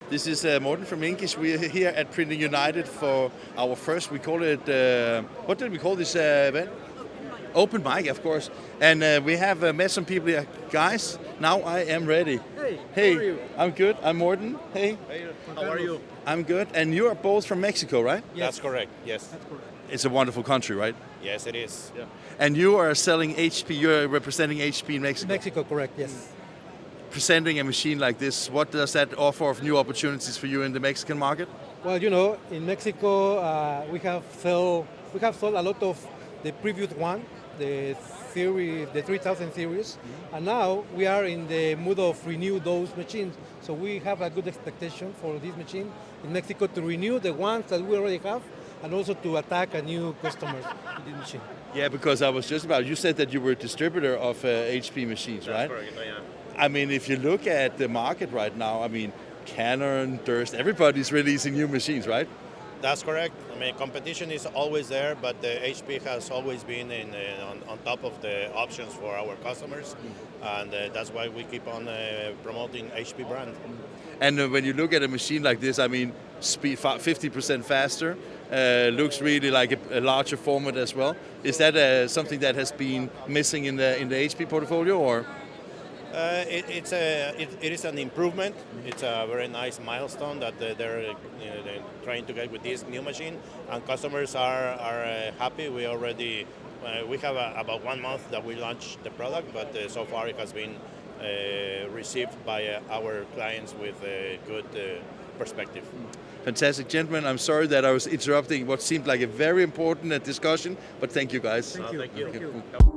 This is Morten from Inkish. We are here at Printing United for our first, we call it, what did we call this event? Open mic, of course. And we have met some people here. Guys, now I am ready. Hey, how are you? I'm good. I'm Morten. Hey. How are you? I'm good. And you are both from Mexico, right? Yes. That's correct, yes. That's correct. It's a wonderful country, right? Yes, it is. Yeah. And you are selling HP, you're representing HP in Mexico. Mexico, correct, yes. Presenting a machine like this, what does that offer of new opportunities for you in the Mexican market? Well, you know, in Mexico, we have sold a lot of the previous one, the series, the 3000 series, and now we are in the mood of renew those machines. So we have a good expectation for this machine in Mexico to renew the ones that we already have, and also to attack a new customers with this machine. Yeah, because I was just about, you said that you were a distributor of HP machines, right? Correct, yeah. I mean, if you look at the market right now, I mean, Canon, Durst, everybody's releasing new machines, right? That's correct. I mean, competition is always there, but HP has always been on top of the options for our customers, and that's why we keep on promoting HP brand. And when you look at a machine like this, I mean, speed 50% faster, looks really like a larger format as well. Is that something that has been missing in the HP portfolio, or? It is an improvement. It's a very nice milestone that they're trying to get with this new machine, and customers are happy. We already we have about 1 month that we launched the product, but so far it has been received by our clients with a good perspective. Fantastic, gentlemen. I'm sorry that I was interrupting what seemed like a very important discussion, but thank you, guys. Thank you. Thank you. Thank you.